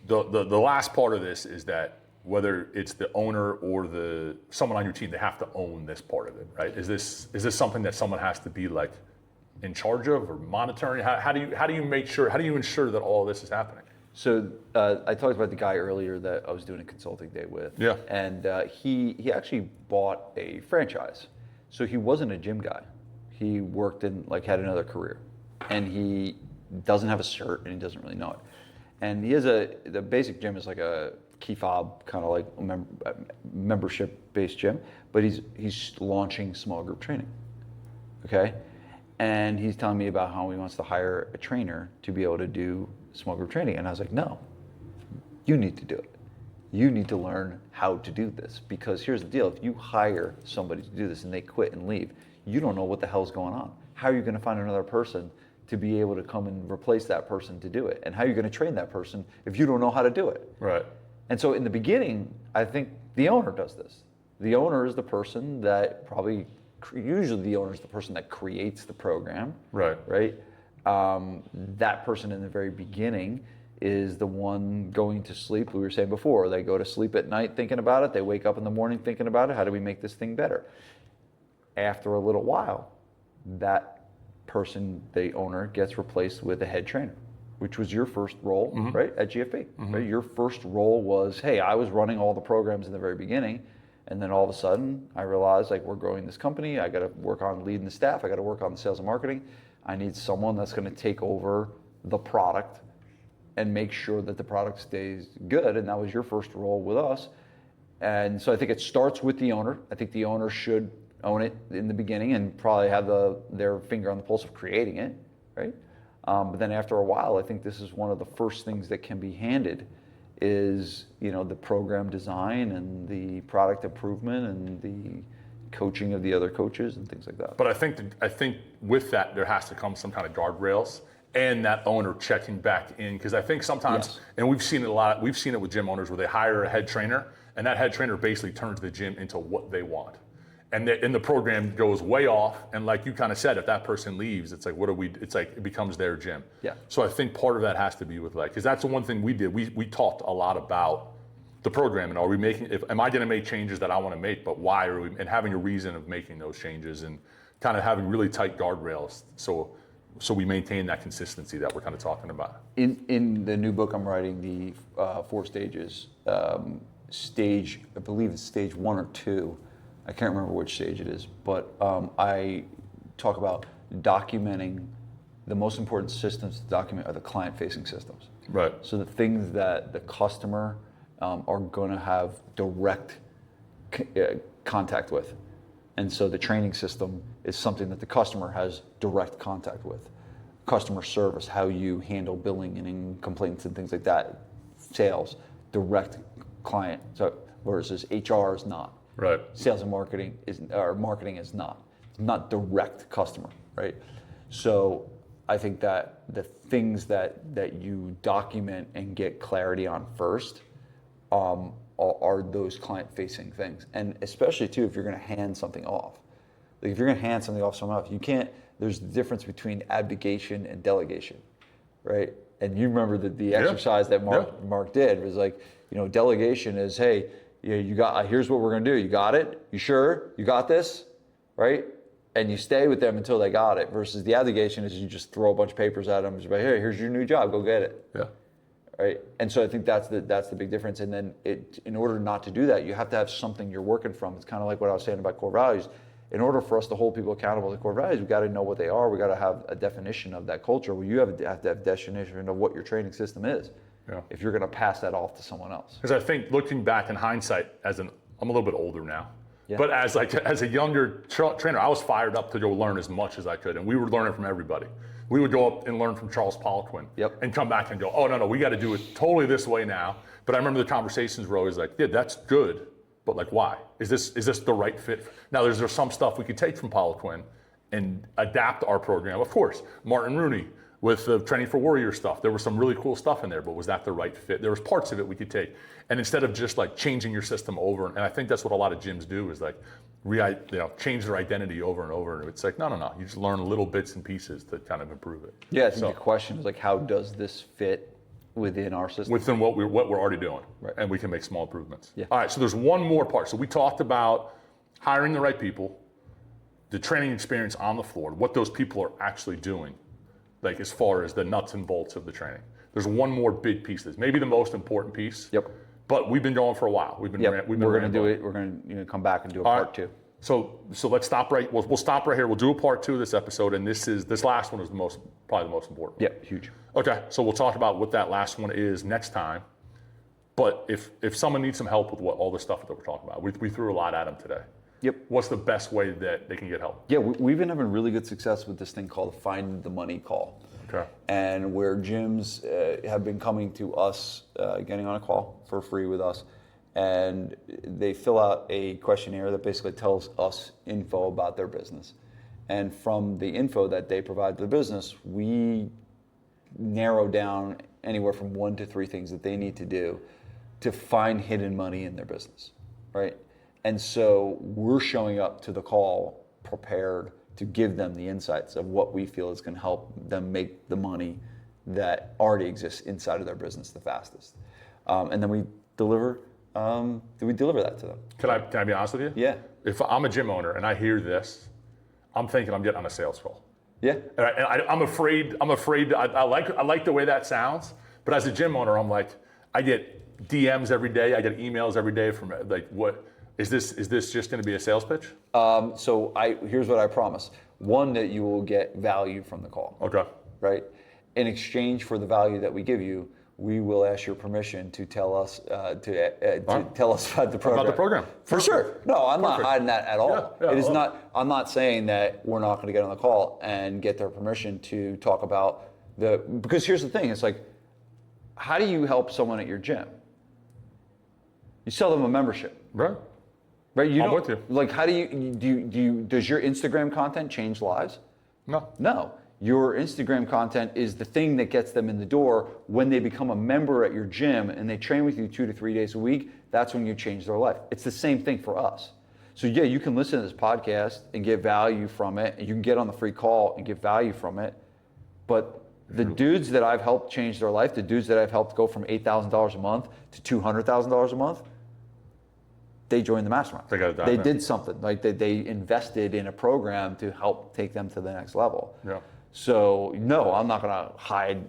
the last part of this is that whether it's the owner or someone on your team, they have to own this part of it, right? Is this something that someone has to be like in charge of or monitoring? How do you make sure? How do you ensure that all of this is happening? So I talked about the guy earlier that I was doing a consulting day with. Yeah. And he actually bought a franchise. So he wasn't a gym guy. He worked had another career, and he doesn't have a cert and he doesn't really know it. And he has the basic gym is like a key fob kind of like membership-based gym, but he's launching small group training. Okay. And he's telling me about how he wants to hire a trainer to be able to do small group training. And I was like, no, you need to do it. You need to learn how to do this, because here's the deal. If you hire somebody to do this and they quit and leave, you don't know what the hell's going on. How are you going to find another person to be able to come and replace that person to do it? And how are you going to train that person if you don't know how to do it? Right. And so in the beginning, I think the owner does this. The owner is the person that usually the owner is the person that creates the program. Right. Right. That person in the very beginning is the one going to sleep. We were saying before, they go to sleep at night thinking about it. They wake up in the morning thinking about it. How do we make this thing better? After a little while, that person, the owner, gets replaced with a head trainer, which was your first role, right, at GFP. Right? Your first role was, hey, I was running all the programs in the very beginning, and then all of a sudden, I realized, like, we're growing this company. I got to work on leading the staff. I got to work on the sales and marketing. I need someone that's going to take over the product and make sure that the product stays good. And that was your first role with us. And so I think it starts with the owner. I think the owner should own it in the beginning and probably have their finger on the pulse of creating it, right? But then after a while, I think this is one of the first things that can be handed is, the program design and the product improvement and the coaching of the other coaches and things like that. But I think with that, there has to come some kind of guardrails and that owner checking back in, because I think sometimes, and we've seen it a lot, we've seen it with gym owners where they hire a head trainer and that head trainer basically turns the gym into what they want. And the program goes way off, and like you kind of said, if that person leaves, it's like, it's like it becomes their gym. Yeah. So I think part of that has to be with because that's the one thing we did. We talked a lot about the program and am I going to make changes that I want to make, but why are we, and having a reason of making those changes and kind of having really tight guardrails so we maintain that consistency that we're kind of talking about. In the new book I'm writing, the 4 stages, I believe it's stage 1 or 2. I can't remember which stage it is, but I talk about documenting the most important systems to document are the client-facing systems. Right. So the things that the customer are going to have direct contact with. And so the training system is something that the customer has direct contact with. Customer service, how you handle billing and complaints and things like that. Sales, direct client. So versus HR is not. Right. Sales and marketing marketing is not. It's not direct customer, right? So I think that the things that you document and get clarity on first are those client-facing things, and especially too if you're going to hand something off. Like if you're going to hand something off to someone else, you can't. There's the difference between abdication and delegation, right? And you remember the exercise that Mark did was like, delegation is, hey, you got. Here's what we're going to do. You got it? You sure? You got this? Right? And you stay with them until they got it. Versus the abdication is you just throw a bunch of papers at them. Just like, hey, here's your new job. Go get it. Yeah. right? And so I think that's the big difference. And then in order not to do that, you have to have something you're working from. It's kind of like what I was saying about core values. In order for us to hold people accountable to core values, we got to know what they are. We got to have a definition of that culture. Well, you have to have definition of what your training system is. Yeah. If you're going to pass that off to someone else. Because I think looking back in hindsight, I'm a little bit older now, but as a younger trainer, I was fired up to go learn as much as I could, and we were learning from everybody. We would go up and learn from Charles Poliquin, and come back and go, oh no, we got to do it totally this way now. But I remember the conversations were always like, yeah, that's good, but like why? Is this the right fit? Now there's some stuff we could take from Poliquin and adapt our program. Of course, Martin Rooney with the Training for Warrior stuff, there was some really cool stuff in there, but was that the right fit? There was parts of it we could take. And instead of just like changing your system over, and I think that's what a lot of gyms do, is like change their identity over and over. And it's like, no. You just learn little bits and pieces to kind of improve it. Yeah, I think the question is like, how does this fit within our system? Within what we're already doing, right. And we can make small improvements. Yeah. All right, so there's one more part. So we talked about hiring the right people, the training experience on the floor, what those people are actually doing, like as far as the nuts and bolts of the training. There's one more big piece that's maybe the most important piece. Yep. But we've been going for a while. We're going to do it. We're going to come back and do a part two. So let's stop right. We'll stop right here. We'll do a part two of this episode, and this last one is probably the most important. Yeah, huge. Okay, so we'll talk about what that last one is next time. But if someone needs some help with all the stuff that we're talking about, we threw a lot at them today. Yep. What's the best way that they can get help? Yeah, we've been having really good success with this thing called Find the Money Call. Okay. And where gyms have been coming to us, getting on a call for free with us, and they fill out a questionnaire that basically tells us info about their business. And from the info that they provide to the business, we narrow down anywhere from 1 to 3 things that they need to do to find hidden money in their business, right? And so we're showing up to the call prepared to give them the insights of what we feel is going to help them make the money that already exists inside of their business the fastest. And then we deliver that to them. Can I be honest with you? Yeah. If I'm a gym owner and I hear this, I'm thinking I'm getting on a sales call. Yeah. And I'm afraid. I like the way that sounds, but as a gym owner, I'm like, I get DMs every day. I get emails every day from like, what is this? Is this just going to be a sales pitch? So here's what I promise. One, that you will get value from the call. Okay. Right. In exchange for the value that we give you, we will ask your permission to tell us tell us about the program. About the program. For sure. No, I'm not hiding that at all. Yeah, it is not. I'm not saying that we're not going to get on the call and get their permission to talk about because here's the thing. It's like, how do you help someone at your gym? You sell them a membership. Right. Right. I'm with you. Like, how do you does your Instagram content change lives? No. No. Your Instagram content is the thing that gets them in the door. When they become a member at your gym and they train with you 2 to 3 days a week, that's when you change their life. It's the same thing for us. So yeah, you can listen to this podcast and get value from it, and you can get on the free call and get value from it. But the dudes that I've helped change their life, the dudes that I've helped go from $8,000 a month to $200,000 a month, they joined the mastermind. They did something. Like they invested in a program to help take them to the next level. Yeah. So no, I'm not going to hide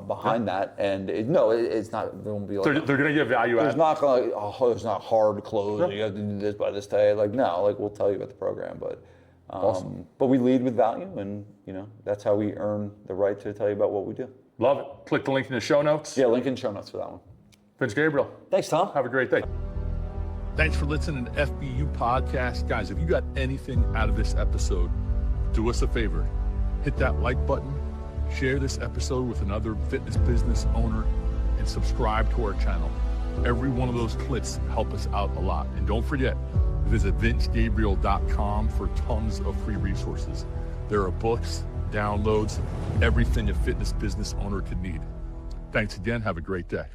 behind that. And it's not. There won't be like they're going to get value. There's not going to. There's not hard close. Yeah. You have to do this by this day. Like no. Like we'll tell you about the program, but awesome. But we lead with value, and that's how we earn the right to tell you about what we do. Love it. Click the link in the show notes. Yeah, link in the show notes for that one. Vince Gabriele. Thanks, Tom. Have a great day. Thanks for listening to FBU Podcast. Guys, if you got anything out of this episode, do us a favor. Hit that like button, share this episode with another fitness business owner, and subscribe to our channel. Every one of those clicks help us out a lot. And don't forget, visit vincegabriele.com for tons of free resources. There are books, downloads, everything a fitness business owner could need. Thanks again. Have a great day.